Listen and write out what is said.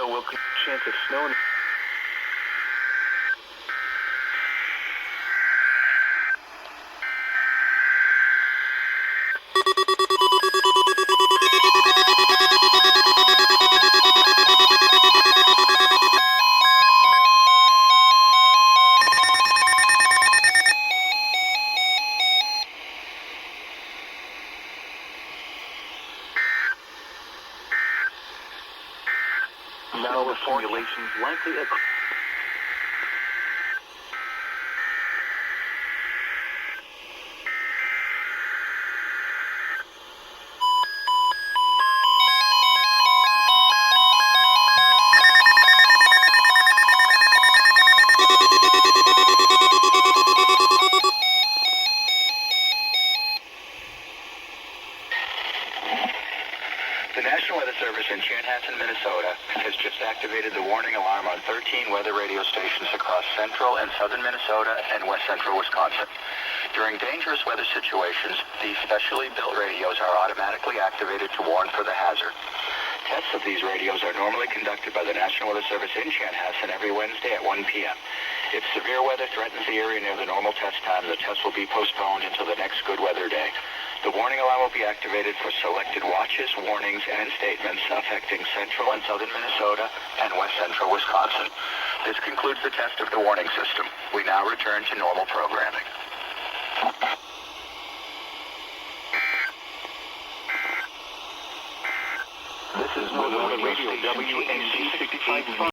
NOAA will chance of snow. NOAA formulations likely occur. The National Weather Service in Chanhassen, Minnesota, has just activated the warning alarm on 13 weather radio stations across central and southern Minnesota and west central Wisconsin. During dangerous weather situations, these specially built radios are automatically activated to warn for the hazard. Tests of these radios are normally conducted by the National Weather Service in Chanhassen every Wednesday at 1 p.m. If severe weather threatens the area near the normal test time, the test will be postponed until the next good weather day. The warning alarm will be activated for selected watches, warnings, and statements affecting central and southern Minnesota and west central Wisconsin. This concludes the test of the warning system. We now return to normal programming. This is NOAA Radio WNG685.